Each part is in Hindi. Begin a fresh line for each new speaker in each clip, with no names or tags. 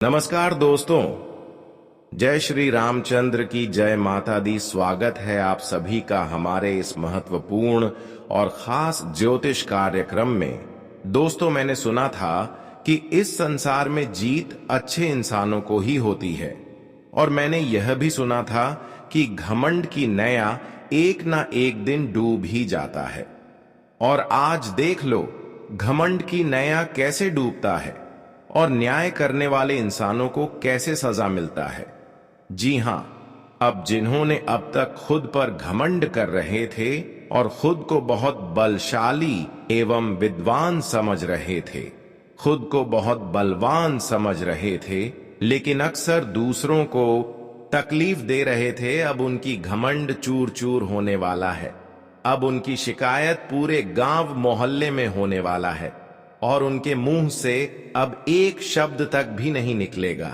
नमस्कार दोस्तों। जय श्री रामचंद्र की जय माता दी। स्वागत है आप सभी का हमारे इस महत्वपूर्ण और खास ज्योतिष कार्यक्रम में। दोस्तों, मैंने सुना था कि इस संसार में जीत अच्छे इंसानों को ही होती है, और मैंने यह भी सुना था कि घमंड की नैया एक ना एक दिन डूब ही जाता है। और आज देख लो, घमंड की नैया कैसे डूबता है और न्याय करने वाले इंसानों को कैसे सजा मिलता है। जी हां, अब जिन्होंने अब तक खुद पर घमंड कर रहे थे और खुद को बहुत बलशाली एवं विद्वान समझ रहे थे, खुद को बहुत बलवान समझ रहे थे, लेकिन अक्सर दूसरों को तकलीफ दे रहे थे, अब उनकी घमंड चूर चूर होने वाला है। अब उनकी शिकायत पूरे गांव मोहल्ले में होने वाला है और उनके मुंह से अब एक शब्द तक भी नहीं निकलेगा।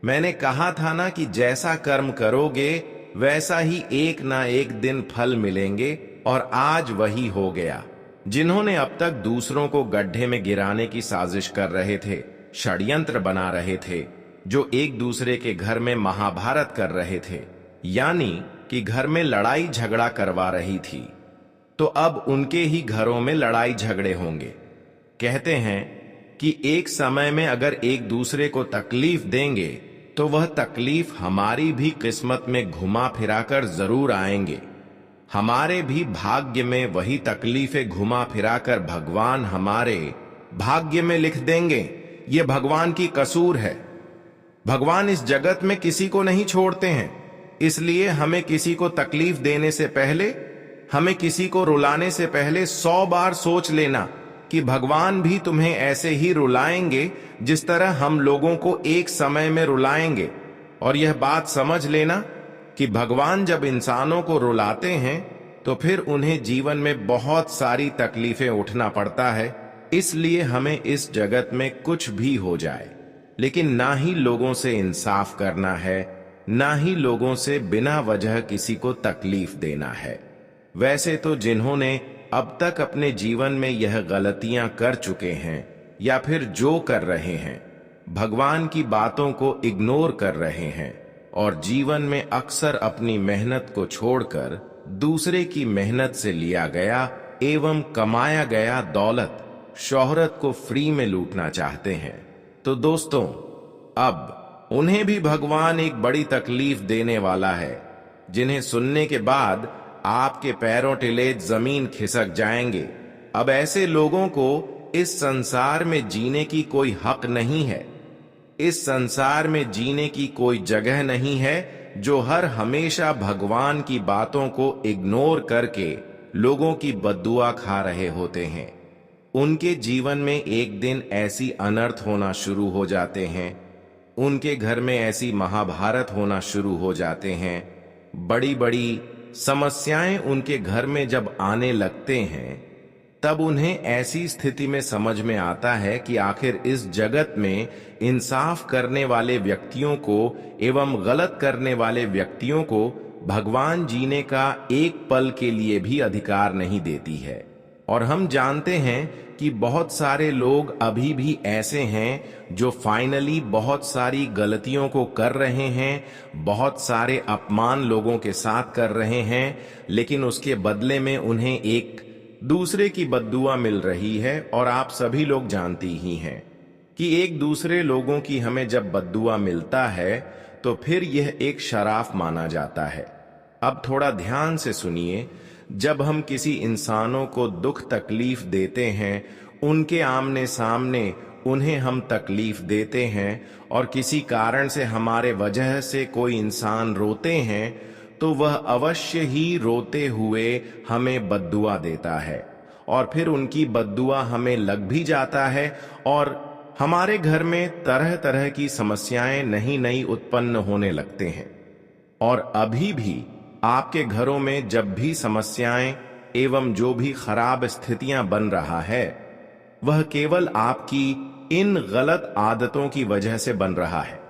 मैंने कहा था ना कि जैसा कर्म करोगे वैसा ही एक ना एक दिन फल मिलेंगे, और आज वही हो गया। जिन्होंने अब तक दूसरों को गड्ढे में गिराने की साजिश कर रहे थे, षड्यंत्र बना रहे थे, जो एक दूसरे के घर में महाभारत कर रहे थे, यानी कि घर में लड़ाई झगड़ा करवा रही थी, तो अब उनके ही घरों में लड़ाई झगड़े होंगे। कहते हैं कि एक समय में अगर एक दूसरे को तकलीफ देंगे तो वह तकलीफ हमारी भी किस्मत में घुमा फिराकर जरूर आएंगे। हमारे भी भाग्य में वही तकलीफें घुमा फिराकर भगवान हमारे भाग्य में लिख देंगे। ये भगवान की कसूर है। भगवान इस जगत में किसी को नहीं छोड़ते हैं, इसलिए हमें किसी को तकलीफ देने से पहले, हमें किसी को रुलाने से पहले 100 बार सोच लेना कि भगवान भी तुम्हें ऐसे ही रुलाएंगे जिस तरह हम लोगों को एक समय में रुलाएंगे। और यह बात समझ लेना कि भगवान जब इंसानों को रुलाते हैं तो फिर उन्हें जीवन में बहुत सारी तकलीफें उठना पड़ता है। इसलिए हमें इस जगत में कुछ भी हो जाए, लेकिन ना ही लोगों से इंसाफ करना है, ना ही लोगों से बिना वजह किसी को तकलीफ देना है। वैसे तो जिन्होंने अब तक अपने जीवन में यह गलतियां कर चुके हैं या फिर जो कर रहे हैं, भगवान की बातों को इग्नोर कर रहे हैं और जीवन में अक्सर अपनी मेहनत को छोड़कर दूसरे की मेहनत से लिया गया एवं कमाया गया दौलत, शोहरत को फ्री में लूटना चाहते हैं, तो दोस्तों अब उन्हें भी भगवान एक बड़ी तकलीफ देने वाला है, जिन्हें सुनने के बाद आपके पैरों टिले जमीन खिसक जाएंगे। अब ऐसे लोगों को इस संसार में जीने की कोई हक नहीं है, इस संसार में जीने की कोई जगह नहीं है, जो हर हमेशा भगवान की बातों को इग्नोर करके लोगों की बद्दुआ खा रहे होते हैं। उनके जीवन में एक दिन ऐसी अनर्थ होना शुरू हो जाते हैं, उनके घर में ऐसी महाभारत होना शुरू हो जाते हैं, बड़ी बड़ी समस्याएं उनके घर में जब आने लगते हैं, तब उन्हें ऐसी स्थिति में समझ में आता है कि आखिर इस जगत में इंसाफ करने वाले व्यक्तियों को एवं गलत करने वाले व्यक्तियों को भगवान जीने का एक पल के लिए भी अधिकार नहीं देती है। और हम जानते हैं कि बहुत सारे लोग अभी भी ऐसे हैं जो फाइनली बहुत सारी गलतियों को कर रहे हैं, बहुत सारे अपमान लोगों के साथ कर रहे हैं, लेकिन उसके बदले में उन्हें एक दूसरे की बद्दुआ मिल रही है। और आप सभी लोग जानती ही हैं कि एक दूसरे लोगों की हमें जब बद्दुआ मिलता है तो फिर यह एक शराफ माना जाता है। अब थोड़ा ध्यान से सुनिए, जब हम किसी इंसानों को दुख तकलीफ देते हैं, उनके आमने सामने उन्हें हम तकलीफ देते हैं और किसी कारण से हमारे वजह से कोई इंसान रोते हैं, तो वह अवश्य ही रोते हुए हमें बद्दुआ देता है और फिर उनकी बद्दुआ हमें लग भी जाता है और हमारे घर में तरह तरह की समस्याएं नई नई उत्पन्न होने लगते हैं। और अभी भी आपके घरों में जब भी समस्याएं एवं जो भी खराब स्थितियां बन रहा है, वह केवल आपकी इन गलत आदतों की वजह से बन रहा है,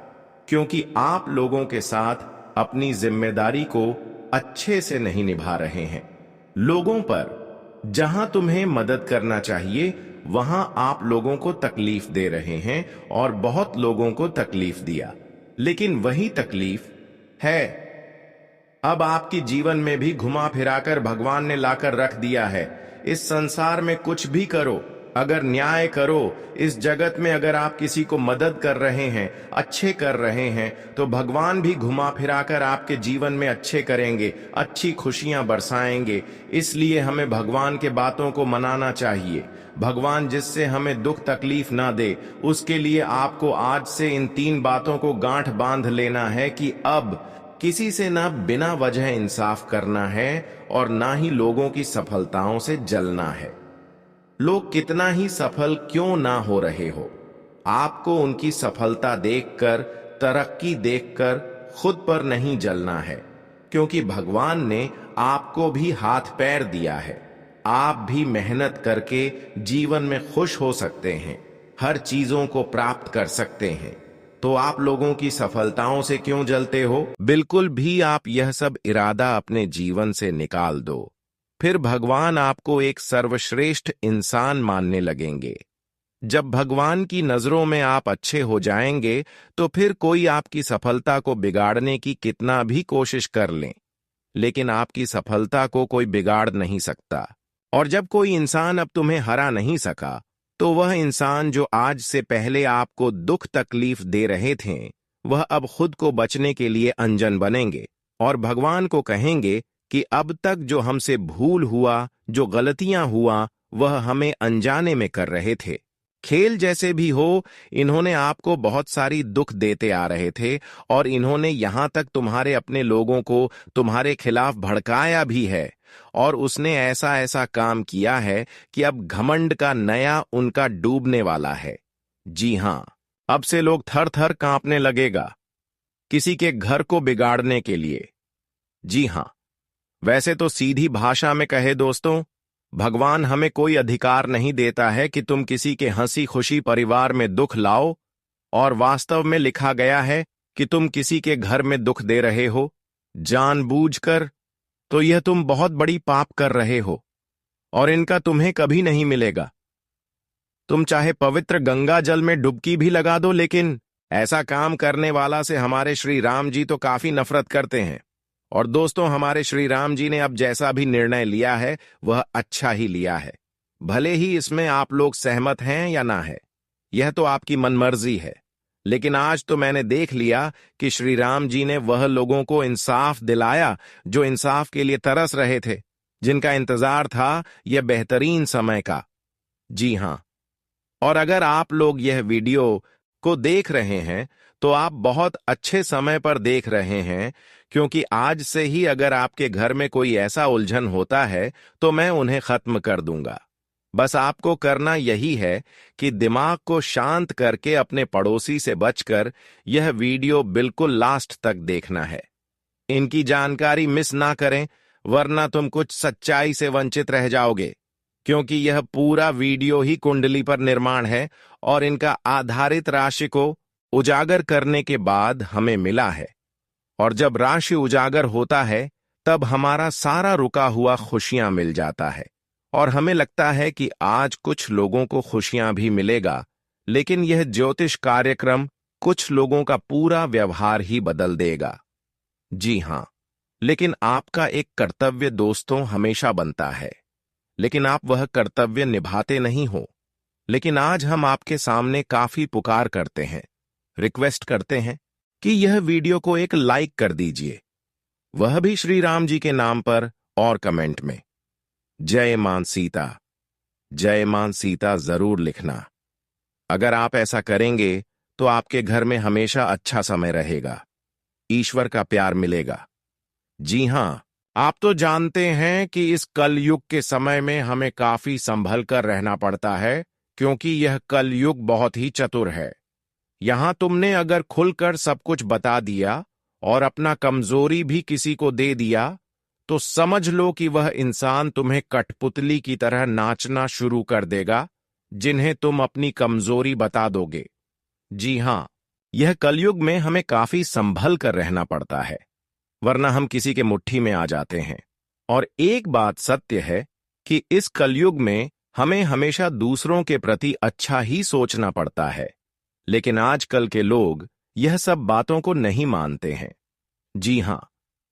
क्योंकि आप लोगों के साथ अपनी जिम्मेदारी को अच्छे से नहीं निभा रहे हैं। लोगों पर जहां तुम्हें मदद करना चाहिए वहां आप लोगों को तकलीफ दे रहे हैं और बहुत लोगों को तकलीफ दिया, लेकिन वही तकलीफ है अब आपके जीवन में भी घुमा फिराकर भगवान ने लाकर रख दिया है। इस संसार में कुछ भी करो, अगर न्याय करो, इस जगत में अगर आप किसी को मदद कर रहे हैं, अच्छे कर रहे हैं, तो भगवान भी घुमा फिराकर आपके जीवन में अच्छे करेंगे, अच्छी खुशियां बरसाएंगे। इसलिए हमें भगवान के बातों को मनाना चाहिए। भगवान जिससे हमें दुख तकलीफ ना दे, उसके लिए आपको आज से इन 3 बातों को गांठ बांध लेना है कि अब किसी से ना बिना वजह इंसाफ करना है और ना ही लोगों की सफलताओं से जलना है। लोग कितना ही सफल क्यों ना हो रहे हो, आपको उनकी सफलता देखकर, तरक्की देखकर खुद पर नहीं जलना है, क्योंकि भगवान ने आपको भी हाथ पैर दिया है। आप भी मेहनत करके जीवन में खुश हो सकते हैं, हर चीजों को प्राप्त कर सकते हैं। तो आप लोगों की सफलताओं से क्यों जलते हो? बिल्कुल भी आप यह सब इरादा अपने जीवन से निकाल दो, फिर भगवान आपको एक सर्वश्रेष्ठ इंसान मानने लगेंगे। जब भगवान की नजरों में आप अच्छे हो जाएंगे, तो फिर कोई आपकी सफलता को बिगाड़ने की कितना भी कोशिश कर ले, लेकिन आपकी सफलता को कोई बिगाड़ नहीं सकता। और जब कोई इंसान अब तुम्हें हरा नहीं सका, तो वह इंसान जो आज से पहले आपको दुख तकलीफ दे रहे थे, वह अब खुद को बचने के लिए अंजन बनेंगे और भगवान को कहेंगे कि अब तक जो हमसे भूल हुआ, जो गलतियां हुआ, वह हमें अनजाने में कर रहे थे। खेल जैसे भी हो, इन्होंने आपको बहुत सारी दुख देते आ रहे थे और इन्होंने यहां तक तुम्हारे अपने लोगों को तुम्हारे खिलाफ भड़काया भी है। और उसने ऐसा ऐसा काम किया है कि अब घमंड का नया उनका डूबने वाला है। जी हां, अब से लोग थर थर कांपने लगेगा किसी के घर को बिगाड़ने के लिए। जी हां, वैसे तो सीधी भाषा में कहे दोस्तों, भगवान हमें कोई अधिकार नहीं देता है कि तुम किसी के हंसी खुशी परिवार में दुख लाओ, और वास्तव में लिखा गया है कि तुम किसी के घर में दुख दे रहे हो जानबूझकर, तो यह तुम बहुत बड़ी पाप कर रहे हो और इनका तुम्हें कभी नहीं मिलेगा। तुम चाहे पवित्र गंगा जल में डुबकी भी लगा दो, लेकिन ऐसा काम करने वाला से हमारे श्री राम जी तो काफी नफरत करते हैं। और दोस्तों, हमारे श्री राम जी ने अब जैसा भी निर्णय लिया है, वह अच्छा ही लिया है। भले ही इसमें आप लोग सहमत हैं या ना है, यह तो आपकी मनमर्जी है, लेकिन आज तो मैंने देख लिया कि श्री राम जी ने वह लोगों को इंसाफ दिलाया जो इंसाफ के लिए तरस रहे थे, जिनका इंतजार था यह बेहतरीन समय का। जी हां, और अगर आप लोग यह वीडियो को देख रहे हैं, तो आप बहुत अच्छे समय पर देख रहे हैं, क्योंकि आज से ही अगर आपके घर में कोई ऐसा उलझन होता है, तो मैं उन्हें खत्म कर दूंगा। बस आपको करना यही है कि दिमाग को शांत करके अपने पड़ोसी से बचकर यह वीडियो बिल्कुल लास्ट तक देखना है। इनकी जानकारी मिस ना करें, वरना तुम कुछ सच्चाई से वंचित रह जाओगे, क्योंकि यह पूरा वीडियो ही कुंडली पर निर्माण है और इनका आधारित राशि को उजागर करने के बाद हमें मिला है। और जब राशि उजागर होता है, तब हमारा सारा रुका हुआ खुशियां मिल जाता है और हमें लगता है कि आज कुछ लोगों को खुशियां भी मिलेगा, लेकिन यह ज्योतिष कार्यक्रम कुछ लोगों का पूरा व्यवहार ही बदल देगा। जी हां, लेकिन आपका एक कर्तव्य दोस्तों हमेशा बनता है, लेकिन आप वह कर्तव्य निभाते नहीं हो। लेकिन आज हम आपके सामने काफी पुकार करते हैं, रिक्वेस्ट करते हैं कि यह वीडियो को एक लाइक कर दीजिए, वह भी श्री राम जी के नाम पर, और कमेंट में जय मां सीता, जय मां सीता जरूर लिखना। अगर आप ऐसा करेंगे तो आपके घर में हमेशा अच्छा समय रहेगा, ईश्वर का प्यार मिलेगा। जी हां, आप तो जानते हैं कि इस कलयुग के समय में हमें काफी संभल कर रहना पड़ता है, क्योंकि यह कलयुग बहुत ही चतुर है। यहां तुमने अगर खुलकर सब कुछ बता दिया और अपना कमजोरी भी किसी को दे दिया, तो समझ लो कि वह इंसान तुम्हें कठपुतली की तरह नाचना शुरू कर देगा, जिन्हें तुम अपनी कमजोरी बता दोगे। जी हां, यह कलयुग में हमें काफी संभल कर रहना पड़ता है, वरना हम किसी के मुट्ठी में आ जाते हैं। और एक बात सत्य है कि इस कलयुग में हमें हमेशा दूसरों के प्रति अच्छा ही सोचना पड़ता है, लेकिन आजकल के लोग यह सब बातों को नहीं मानते हैं। जी हां,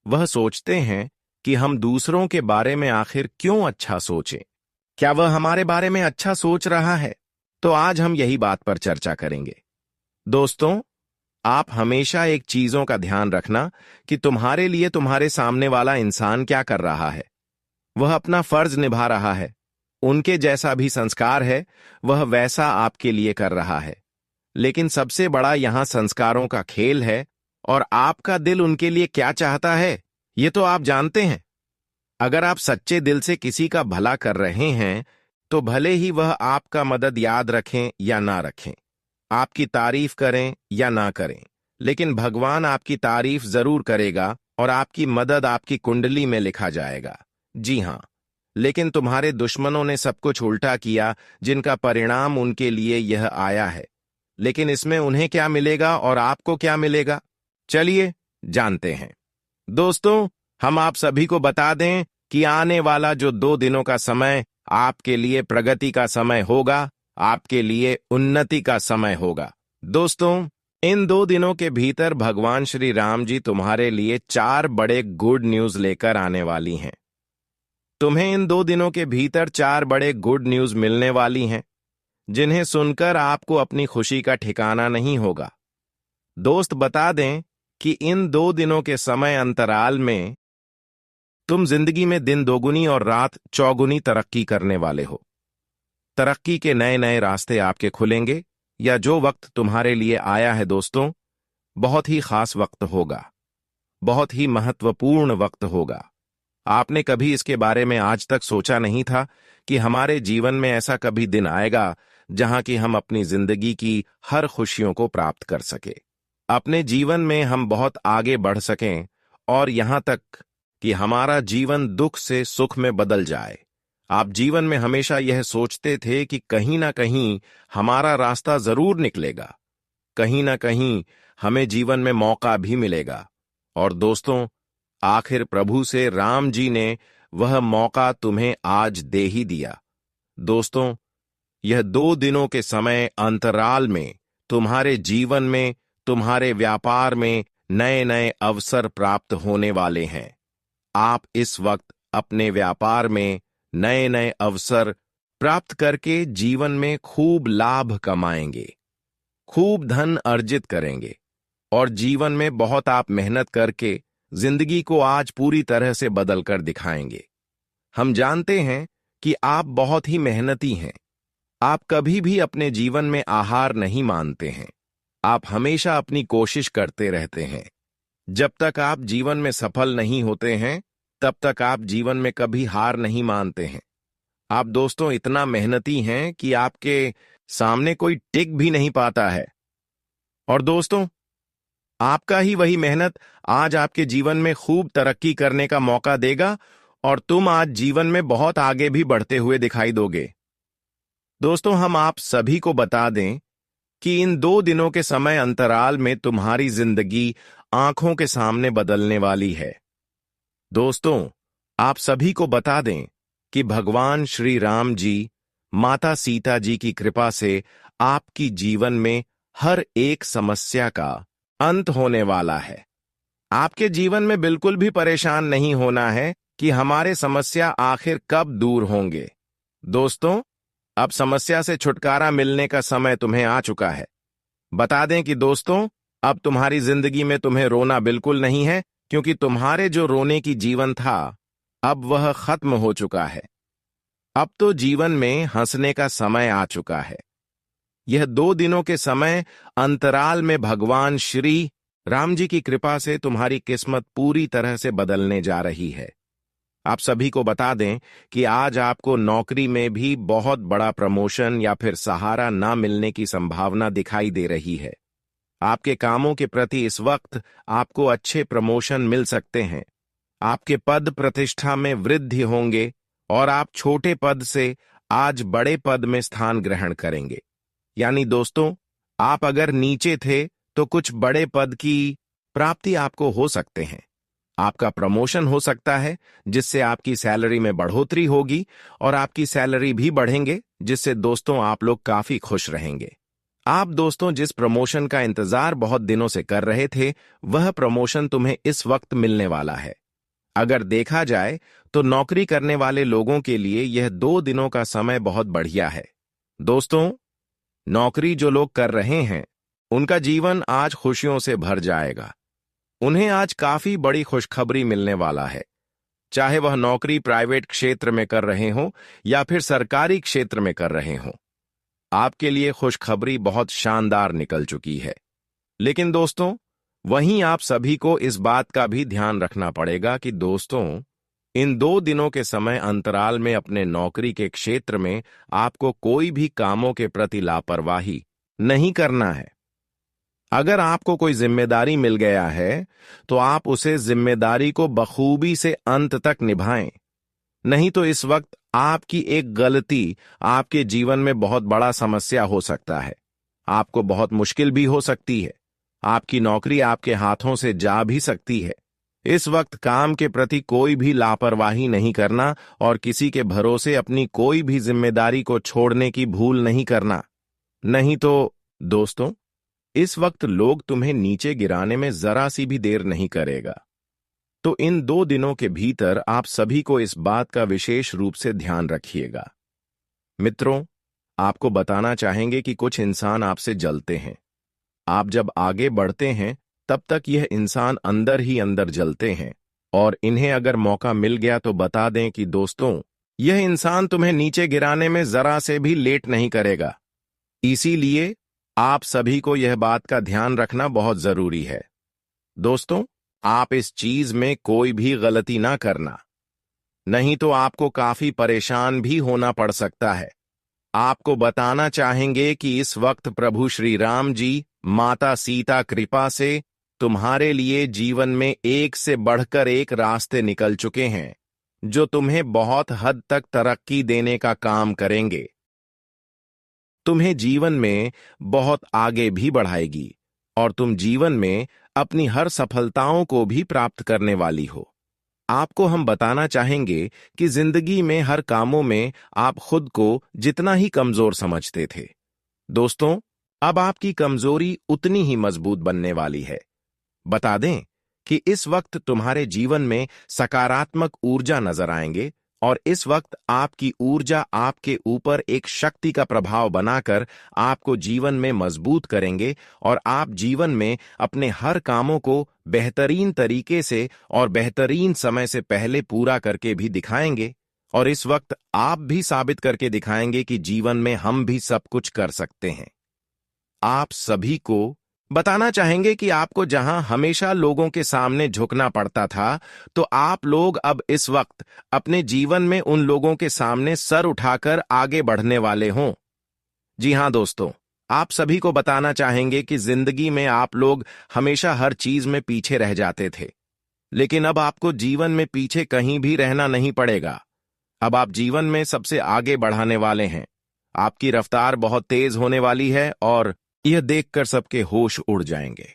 वह सोचते हैं कि हम दूसरों के बारे में आखिर क्यों अच्छा सोचें। क्या वह हमारे बारे में अच्छा सोच रहा है? तो आज हम यही बात पर चर्चा करेंगे। दोस्तों, आप हमेशा एक चीजों का ध्यान रखना कि तुम्हारे लिए तुम्हारे सामने वाला इंसान क्या कर रहा है। वह अपना फर्ज निभा रहा है। उनके जैसा भी संस्कार है, वह वैसा आपके लिए कर रहा है। लेकिन सबसे बड़ा यहां संस्कारों का खेल है, और आपका दिल उनके लिए क्या चाहता है, ये तो आप जानते हैं। अगर आप सच्चे दिल से किसी का भला कर रहे हैं, तो भले ही वह आपका मदद याद रखें या ना रखें, आपकी तारीफ करें या ना करें, लेकिन भगवान आपकी तारीफ जरूर करेगा और आपकी मदद आपकी कुंडली में लिखा जाएगा। जी हां, लेकिन तुम्हारे दुश्मनों ने सब कुछ उल्टा किया, जिनका परिणाम उनके लिए यह आया है। लेकिन इसमें उन्हें क्या मिलेगा और आपको क्या मिलेगा, चलिए जानते हैं। दोस्तों, हम आप सभी को बता दें कि आने वाला जो 2 दिनों का समय आपके लिए प्रगति का समय होगा, आपके लिए उन्नति का समय होगा। दोस्तों, इन 2 दिनों के भीतर भगवान श्री राम जी तुम्हारे लिए 4 बड़े गुड न्यूज लेकर आने वाली हैं। तुम्हें इन 2 दिनों के भीतर 4 बड़े गुड न्यूज मिलने वाली हैं, जिन्हें सुनकर आपको अपनी खुशी का ठिकाना नहीं होगा। दोस्त, बता दें कि इन 2 दिनों के समय अंतराल में तुम जिंदगी में दिन दोगुनी और रात चौगुनी तरक्की करने वाले हो। तरक्की के नए नए रास्ते आपके खुलेंगे, या जो वक्त तुम्हारे लिए आया है दोस्तों, बहुत ही खास वक्त होगा, बहुत ही महत्वपूर्ण वक्त होगा। आपने कभी इसके बारे में आज तक सोचा नहीं था कि हमारे जीवन में ऐसा कभी दिन आएगा जहां कि हम अपनी जिंदगी की हर खुशियों को प्राप्त कर सके, अपने जीवन में हम बहुत आगे बढ़ सकें, और यहां तक कि हमारा जीवन दुख से सुख में बदल जाए। आप जीवन में हमेशा यह सोचते थे कि कहीं ना कहीं हमारा रास्ता जरूर निकलेगा, कहीं ना कहीं हमें जीवन में मौका भी मिलेगा। और दोस्तों, आखिर प्रभु से राम जी ने वह मौका तुम्हें आज दे ही दिया। दोस्तों, यह 2 दिनों के समय अंतराल में तुम्हारे जीवन में, तुम्हारे व्यापार में नए नए अवसर प्राप्त होने वाले हैं। आप इस वक्त अपने व्यापार में नए नए अवसर प्राप्त करके जीवन में खूब लाभ कमाएंगे, खूब धन अर्जित करेंगे, और जीवन में बहुत आप मेहनत करके जिंदगी को आज पूरी तरह से बदलकर दिखाएंगे। हम जानते हैं कि आप बहुत ही मेहनती हैं। आप कभी भी अपने जीवन में आहार नहीं मानते हैं। आप हमेशा अपनी कोशिश करते रहते हैं। जब तक आप जीवन में सफल नहीं होते हैं, तब तक आप जीवन में कभी हार नहीं मानते हैं। आप दोस्तों इतना मेहनती हैं कि आपके सामने कोई टिक भी नहीं पाता है। और दोस्तों, आपका ही वही मेहनत आज आपके जीवन में खूब तरक्की करने का मौका देगा, और तुम आज जीवन में बहुत आगे भी बढ़ते हुए दिखाई दोगे। दोस्तों, हम आप सभी को बता दें कि इन 2 दिनों के समय अंतराल में तुम्हारी जिंदगी आंखों के सामने बदलने वाली है। दोस्तों, आप सभी को बता दें कि भगवान श्री राम जी, माता सीता जी की कृपा से आपकी जीवन में हर एक समस्या का अंत होने वाला है। आपके जीवन में बिल्कुल भी परेशान नहीं होना है कि हमारे समस्या आखिर कब दूर होंगे। दोस्तों, अब समस्या से छुटकारा मिलने का समय तुम्हें आ चुका है। बता दें कि दोस्तों, अब तुम्हारी जिंदगी में तुम्हें रोना बिल्कुल नहीं है, क्योंकि तुम्हारे जो रोने की जीवन था, अब वह खत्म हो चुका है। अब तो जीवन में हंसने का समय आ चुका है। यह 2 दिनों के समय अंतराल में भगवान श्री राम जी की कृपा से तुम्हारी किस्मत पूरी तरह से बदलने जा रही है। आप सभी को बता दें कि आज आपको नौकरी में भी बहुत बड़ा प्रमोशन या फिर सहारा ना मिलने की संभावना दिखाई दे रही है। आपके कामों के प्रति इस वक्त आपको अच्छे प्रमोशन मिल सकते हैं। आपके पद प्रतिष्ठा में वृद्धि होंगे, और आप छोटे पद से आज बड़े पद में स्थान ग्रहण करेंगे। यानी दोस्तों, आप अगर नीचे थे तो कुछ बड़े पद की प्राप्ति आपको हो सकते हैं। आपका प्रमोशन हो सकता है, जिससे आपकी सैलरी में बढ़ोतरी होगी और आपकी सैलरी भी बढ़ेंगे, जिससे दोस्तों आप लोग काफी खुश रहेंगे। आप दोस्तों जिस प्रमोशन का इंतजार बहुत दिनों से कर रहे थे, वह प्रमोशन तुम्हें इस वक्त मिलने वाला है। अगर देखा जाए तो नौकरी करने वाले लोगों के लिए यह 2 दिनों का समय बहुत बढ़िया है। दोस्तों, नौकरी जो लोग कर रहे हैं, उनका जीवन आज खुशियों से भर जाएगा। उन्हें आज काफी बड़ी खुशखबरी मिलने वाला है। चाहे वह नौकरी प्राइवेट क्षेत्र में कर रहे हों या फिर सरकारी क्षेत्र में कर रहे हों, आपके लिए खुशखबरी बहुत शानदार निकल चुकी है। लेकिन दोस्तों, वहीं आप सभी को इस बात का भी ध्यान रखना पड़ेगा कि दोस्तों, इन 2 दिनों के समय अंतराल में अपने नौकरी के क्षेत्र में आपको कोई भी कामों के प्रति लापरवाही नहीं करना है। अगर आपको कोई जिम्मेदारी मिल गया है, तो आप उसे जिम्मेदारी को बखूबी से अंत तक निभाएं। नहीं तो इस वक्त आपकी एक गलती आपके जीवन में बहुत बड़ा समस्या हो सकता है। आपको बहुत मुश्किल भी हो सकती है। आपकी नौकरी आपके हाथों से जा भी सकती है। इस वक्त काम के प्रति कोई भी लापरवाही नहीं करना और किसी के भरोसे अपनी कोई भी जिम्मेदारी को छोड़ने की भूल नहीं करना। नहीं तो दोस्तों, इस वक्त लोग तुम्हें नीचे गिराने में जरा सी भी देर नहीं करेगा। तो इन 2 दिनों के भीतर आप सभी को इस बात का विशेष रूप से ध्यान रखिएगा। मित्रों, आपको बताना चाहेंगे कि कुछ इंसान आपसे जलते हैं। आप जब आगे बढ़ते हैं, तब तक यह इंसान अंदर ही अंदर जलते हैं, और इन्हें अगर मौका मिल गया तो बता दें कि दोस्तों, यह इंसान तुम्हें नीचे गिराने में जरा से भी लेट नहीं करेगा। इसीलिए आप सभी को यह बात का ध्यान रखना बहुत जरूरी है। दोस्तों, आप इस चीज में कोई भी गलती ना करना, नहीं तो आपको काफी परेशान भी होना पड़ सकता है। आपको बताना चाहेंगे कि इस वक्त प्रभु श्री राम जी माता सीता कृपा से तुम्हारे लिए जीवन में एक से बढ़कर एक रास्ते निकल चुके हैं, जो तुम्हें बहुत हद तक तरक्की देने का काम करेंगे। तुम्हें जीवन में बहुत आगे भी बढ़ाएगी और तुम जीवन में अपनी हर सफलताओं को भी प्राप्त करने वाली हो। आपको हम बताना चाहेंगे कि जिंदगी में हर कामों में आप खुद को जितना ही कमजोर समझते थे, दोस्तों, अब आपकी कमजोरी उतनी ही मजबूत बनने वाली है। बता दें कि इस वक्त तुम्हारे जीवन में सकारात्मक ऊर्जा नजर आएंगे और इस वक्त आपकी ऊर्जा आपके ऊपर एक शक्ति का प्रभाव बनाकर आपको जीवन में मजबूत करेंगे और आप जीवन में अपने हर कामों को बेहतरीन तरीके से और बेहतरीन समय से पहले पूरा करके भी दिखाएंगे। और इस वक्त आप भी साबित करके दिखाएंगे कि जीवन में हम भी सब कुछ कर सकते हैं। आप सभी को बताना चाहेंगे कि आपको जहां हमेशा लोगों के सामने झुकना पड़ता था, तो आप लोग अब इस वक्त अपने जीवन में उन लोगों के सामने सर उठाकर आगे बढ़ने वाले हों। जी हां दोस्तों, आप सभी को बताना चाहेंगे कि जिंदगी में आप लोग हमेशा हर चीज में पीछे रह जाते थे, लेकिन अब आपको जीवन में पीछे कहीं भी रहना नहीं पड़ेगा। अब आप जीवन में सबसे आगे बढ़ाने वाले हैं। आपकी रफ्तार बहुत तेज होने वाली है और यह देखकर सबके होश उड़ जाएंगे।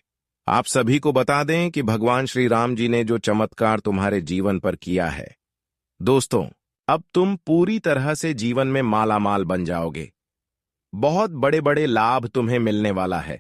आप सभी को बता दें कि भगवान श्री राम जी ने जो चमत्कार तुम्हारे जीवन पर किया है, दोस्तों, अब तुम पूरी तरह से जीवन में मालामाल बन जाओगे। बहुत बड़े बड़े लाभ तुम्हें मिलने वाला है।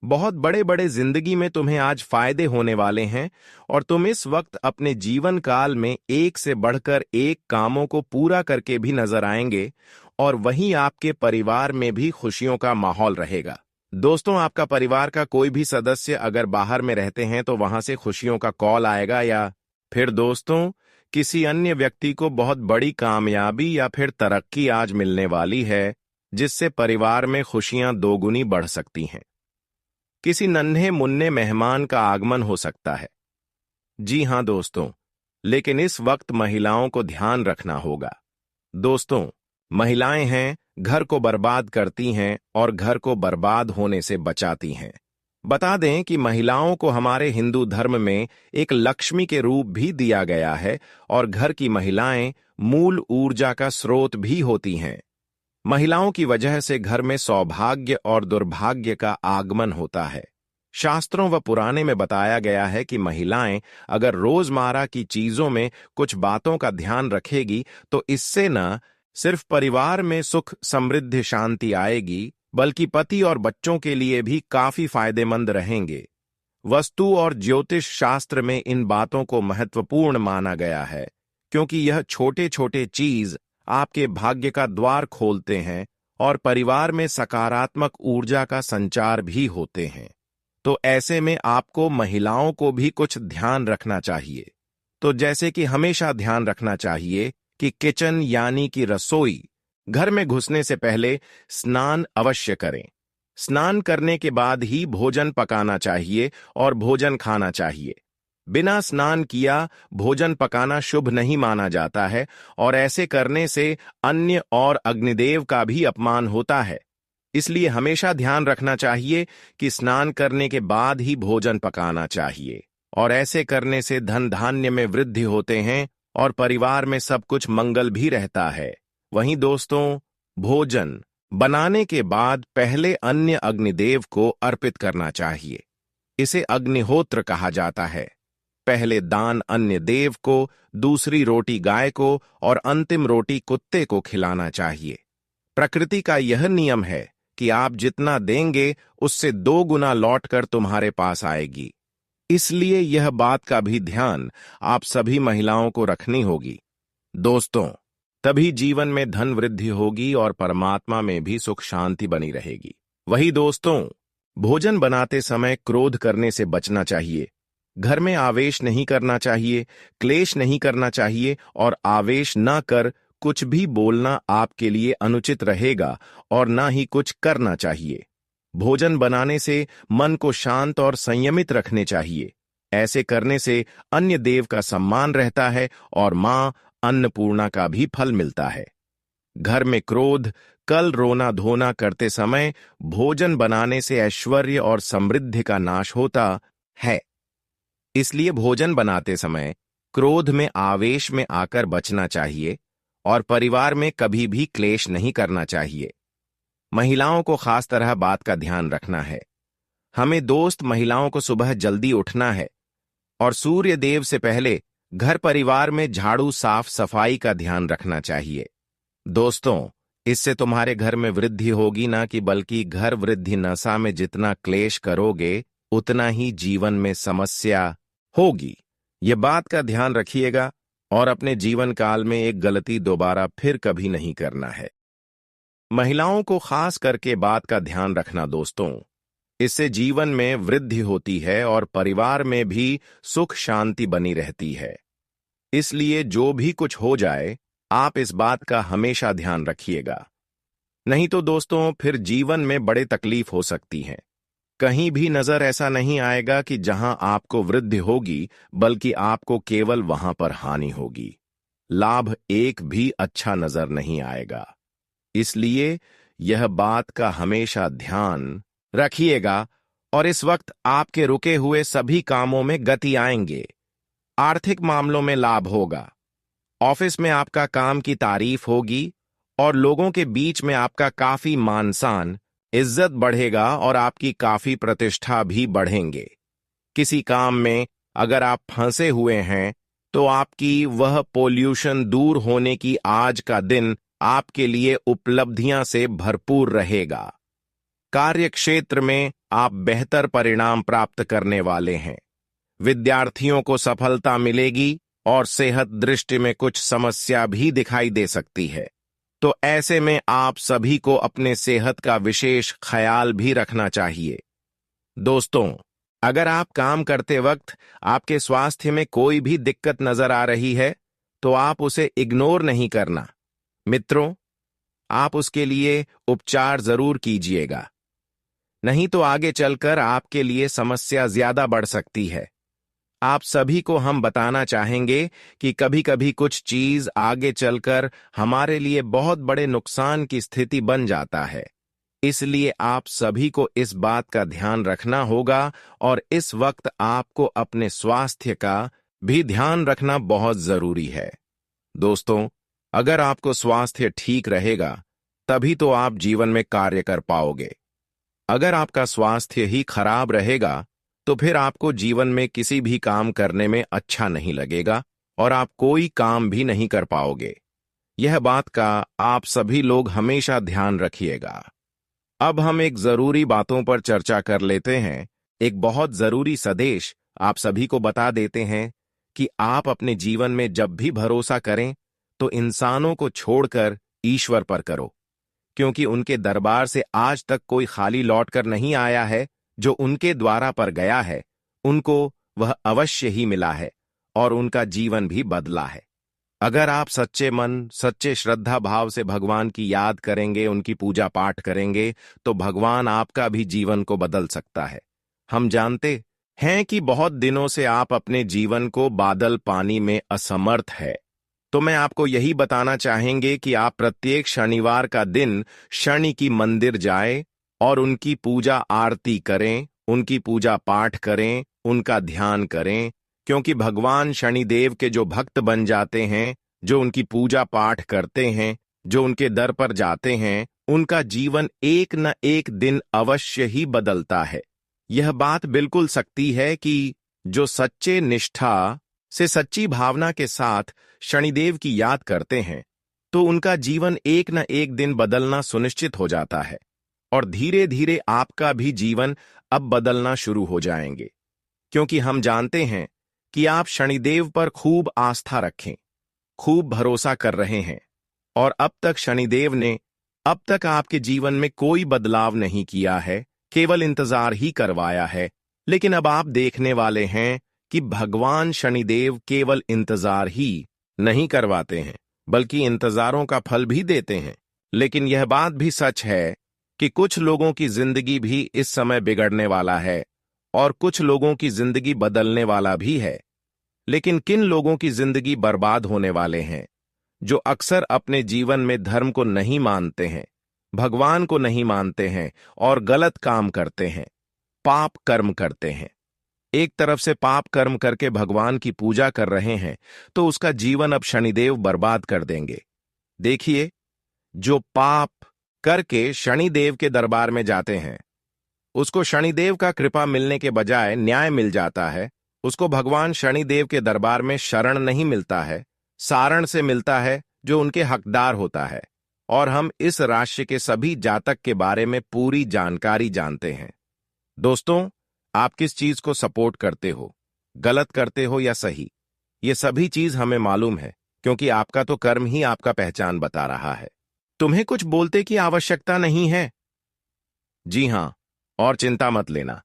बहुत बड़े बड़े जिंदगी में तुम्हें आज फायदे होने वाले हैं और तुम इस वक्त अपने जीवन काल में एक से बढ़कर एक कामों को पूरा करके भी नजर आएंगे और वहीं आपके परिवार में भी खुशियों का माहौल रहेगा। दोस्तों, आपका परिवार का कोई भी सदस्य अगर बाहर में रहते हैं तो वहां से खुशियों का कॉल आएगा, या फिर दोस्तों किसी अन्य व्यक्ति को बहुत बड़ी कामयाबी या फिर तरक्की आज मिलने वाली है, जिससे परिवार में खुशियां दोगुनी बढ़ सकती हैं। किसी नन्हे मुन्ने मेहमान का आगमन हो सकता है। जी हां दोस्तों, लेकिन इस वक्त महिलाओं को ध्यान रखना होगा। दोस्तों, महिलाएं हैं, घर को बर्बाद करती हैं और घर को बर्बाद होने से बचाती हैं। बता दें कि महिलाओं को हमारे हिंदू धर्म में एक लक्ष्मी के रूप भी दिया गया है और घर की महिलाएं मूल ऊर्जा का स्रोत भी होती हैं। महिलाओं की वजह से घर में सौभाग्य और दुर्भाग्य का आगमन होता है। शास्त्रों व पुराने में बताया गया है कि महिलाएं अगर रोजमर्रा की चीजों में कुछ बातों का ध्यान रखेगी तो इससे न सिर्फ परिवार में सुख समृद्धि शांति आएगी, बल्कि पति और बच्चों के लिए भी काफी फायदेमंद रहेंगे। वास्तु और ज्योतिष शास्त्र में इन बातों को महत्वपूर्ण माना गया है, क्योंकि यह छोटे छोटे चीज आपके भाग्य का द्वार खोलते हैं और परिवार में सकारात्मक ऊर्जा का संचार भी होते हैं। तो ऐसे में आपको महिलाओं को भी कुछ ध्यान रखना चाहिए। तो जैसे कि हमेशा ध्यान रखना चाहिए कि किचन यानी कि रसोई घर में घुसने से पहले स्नान अवश्य करें। स्नान करने के बाद ही भोजन पकाना चाहिए और भोजन खाना चाहिए। बिना स्नान किया भोजन पकाना शुभ नहीं माना जाता है और ऐसे करने से अन्य और अग्निदेव का भी अपमान होता है। इसलिए हमेशा ध्यान रखना चाहिए कि स्नान करने के बाद ही भोजन पकाना चाहिए और ऐसे करने से धन धान्य में वृद्धि होते हैं और परिवार में सब कुछ मंगल भी रहता है। वहीं दोस्तों, भोजन बनाने के बाद पहले अन्य अग्निदेव को अर्पित करना चाहिए। इसे अग्निहोत्र कहा जाता है। पहले दान अन्य देव को, दूसरी रोटी गाय को और अंतिम रोटी कुत्ते को खिलाना चाहिए। प्रकृति का यह नियम है कि आप जितना देंगे उससे 2 गुना लौटकर तुम्हारे पास आएगी। इसलिए यह बात का भी ध्यान आप सभी महिलाओं को रखनी होगी। दोस्तों, तभी जीवन में धन वृद्धि होगी और परमात्मा में भी सुख शांति बनी रहेगी। वही दोस्तों, भोजन बनाते समय क्रोध करने से बचना चाहिए। घर में आवेश नहीं करना चाहिए, क्लेश नहीं करना चाहिए और आवेश न कर कुछ भी बोलना आपके लिए अनुचित रहेगा और ना ही कुछ करना चाहिए। भोजन बनाने से मन को शांत और संयमित रखने चाहिए। ऐसे करने से अन्य देव का सम्मान रहता है और मां अन्नपूर्णा का भी फल मिलता है। घर में क्रोध, कल, रोना धोना करते समय भोजन बनाने से ऐश्वर्य और समृद्धि का नाश होता है। इसलिए भोजन बनाते समय क्रोध में आवेश में आकर बचना चाहिए और परिवार में कभी भी क्लेश नहीं करना चाहिए। महिलाओं को खास तरह बात का ध्यान रखना है। हमें दोस्त महिलाओं को सुबह जल्दी उठना है और सूर्य देव से पहले घर परिवार में झाड़ू साफ सफाई का ध्यान रखना चाहिए। दोस्तों, इससे तुम्हारे घर में वृद्धि होगी ना कि बल्कि घर वृद्धि नशा में जितना क्लेश करोगे उतना ही जीवन में समस्या होगी। ये बात का ध्यान रखिएगा और अपने जीवन काल में एक गलती दोबारा फिर कभी नहीं करना है। महिलाओं को खास करके बात का ध्यान रखना दोस्तों, इससे जीवन में वृद्धि होती है और परिवार में भी सुख शांति बनी रहती है। इसलिए जो भी कुछ हो जाए आप इस बात का हमेशा ध्यान रखिएगा। नहीं तो दोस्तों फिर जीवन में बड़े तकलीफ हो सकती हैं। कहीं भी नजर ऐसा नहीं आएगा कि जहां आपको वृद्धि होगी, बल्कि आपको केवल वहां पर हानि होगी। लाभ एक भी अच्छा नजर नहीं आएगा। इसलिए यह बात का हमेशा ध्यान रखिएगा और इस वक्त आपके रुके हुए सभी कामों में गति आएंगे। आर्थिक मामलों में लाभ होगा। ऑफिस में आपका काम की तारीफ होगी और लोगों के बीच में आपका काफी मान सम्मान, इज्जत बढ़ेगा और आपकी काफी प्रतिष्ठा भी बढ़ेंगे। किसी काम में अगर आप फंसे हुए हैं तो आपकी वह पोल्यूशन दूर होने की आज का दिन आपके लिए उपलब्धियां से भरपूर रहेगा। कार्य क्षेत्र में आप बेहतर परिणाम प्राप्त करने वाले हैं। विद्यार्थियों को सफलता मिलेगी और सेहत दृष्टि में कुछ समस्या भी दिखाई दे सकती है। तो ऐसे में आप सभी को अपने सेहत का विशेष ख्याल भी रखना चाहिए। दोस्तों, अगर आप काम करते वक्त आपके स्वास्थ्य में कोई भी दिक्कत नजर आ रही है तो आप उसे इग्नोर नहीं करना। मित्रों, आप उसके लिए उपचार जरूर कीजिएगा, नहीं तो आगे चलकर आपके लिए समस्या ज्यादा बढ़ सकती है। आप सभी को हम बताना चाहेंगे कि कभी कभी कुछ चीज आगे चलकर हमारे लिए बहुत बड़े नुकसान की स्थिति बन जाता है। इसलिए आप सभी को इस बात का ध्यान रखना होगा और इस वक्त आपको अपने स्वास्थ्य का भी ध्यान रखना बहुत जरूरी है। दोस्तों, अगर आपको स्वास्थ्य ठीक रहेगा तभी तो आप जीवन में कार्य कर पाओगे। अगर आपका स्वास्थ्य ही खराब रहेगा तो फिर आपको जीवन में किसी भी काम करने में अच्छा नहीं लगेगा और आप कोई काम भी नहीं कर पाओगे। यह बात का आप सभी लोग हमेशा ध्यान रखिएगा। अब हम एक जरूरी बातों पर चर्चा कर लेते हैं। एक बहुत जरूरी संदेश आप सभी को बता देते हैं कि आप अपने जीवन में जब भी भरोसा करें तो इंसानों को छोड़कर ईश्वर पर करो, क्योंकि उनके दरबार से आज तक कोई खाली लौटकर नहीं आया है। जो उनके द्वारा पर गया है उनको वह अवश्य ही मिला है और उनका जीवन भी बदला है। अगर आप सच्चे मन, सच्चे श्रद्धा भाव से भगवान की याद करेंगे, उनकी पूजा पाठ करेंगे, तो भगवान आपका भी जीवन को बदल सकता है। हम जानते हैं कि बहुत दिनों से आप अपने जीवन को बादल पानी में असमर्थ है, तो मैं आपको यही बताना चाहेंगे कि आप प्रत्येक शनिवार का दिन शनि की मंदिर जाएं और उनकी पूजा आरती करें, उनकी पूजा पाठ करें, उनका ध्यान करें, क्योंकि भगवान शनिदेव के जो भक्त बन जाते हैं, जो उनकी पूजा पाठ करते हैं, जो उनके दर पर जाते हैं, उनका जीवन एक न एक दिन अवश्य ही बदलता है। यह बात बिल्कुल सच्ची है कि जो सच्चे निष्ठा से, सच्ची भावना के साथ शनिदेव की याद करते हैं तो उनका जीवन एक न एक दिन बदलना सुनिश्चित हो जाता है और धीरे धीरे आपका भी जीवन अब बदलना शुरू हो जाएंगे, क्योंकि हम जानते हैं कि आप शनिदेव पर खूब आस्था रखें, खूब भरोसा कर रहे हैं और अब तक शनिदेव ने अब तक आपके जीवन में कोई बदलाव नहीं किया है, केवल इंतजार ही करवाया है। लेकिन अब आप देखने वाले हैं कि भगवान शनिदेव केवल इंतजार ही नहीं करवाते हैं, बल्कि इंतजारों का फल भी देते हैं। लेकिन यह बात भी सच है कि कुछ लोगों की जिंदगी भी इस समय बिगड़ने वाला है और कुछ लोगों की जिंदगी बदलने वाला भी है। लेकिन किन लोगों की जिंदगी बर्बाद होने वाले हैं? जो अक्सर अपने जीवन में धर्म को नहीं मानते हैं, भगवान को नहीं मानते हैं और गलत काम करते हैं, पाप कर्म करते हैं। एक तरफ से पाप कर्म करके भगवान की पूजा कर रहे हैं तो उसका जीवन अब शनिदेव बर्बाद कर देंगे। देखिए, जो पाप करके शनिदेव के दरबार में जाते हैं उसको शनिदेव का कृपा मिलने के बजाय न्याय मिल जाता है। उसको भगवान शनिदेव के दरबार में शरण नहीं मिलता है, सारण से मिलता है जो उनके हकदार होता है। और हम इस राशि के सभी जातक के बारे में पूरी जानकारी जानते हैं। दोस्तों, आप किस चीज को सपोर्ट करते हो, गलत करते हो या सही, ये सभी चीज हमें मालूम है, क्योंकि आपका तो कर्म ही आपका पहचान बता रहा है। तुम्हें कुछ बोलते की आवश्यकता नहीं है। जी हां, और चिंता मत लेना,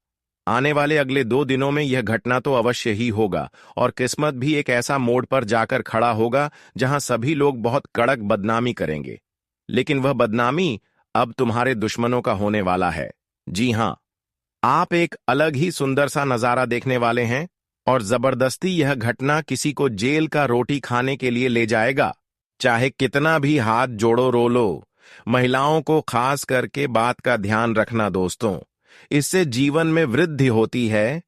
आने वाले अगले 2 दिनों में यह घटना तो अवश्य ही होगा और किस्मत भी एक ऐसा मोड़ पर जाकर खड़ा होगा जहां सभी लोग बहुत कड़क बदनामी करेंगे। लेकिन वह बदनामी अब तुम्हारे दुश्मनों का होने वाला है। जी हां, आप एक अलग ही सुंदर सा नजारा देखने वाले हैं और जबरदस्ती यह घटना किसी को जेल का रोटी खाने के लिए ले जाएगा। चाहे कितना भी हाथ जोड़ो रो लो, महिलाओं को खास करके बात का ध्यान रखना दोस्तों, इससे जीवन में वृद्धि होती है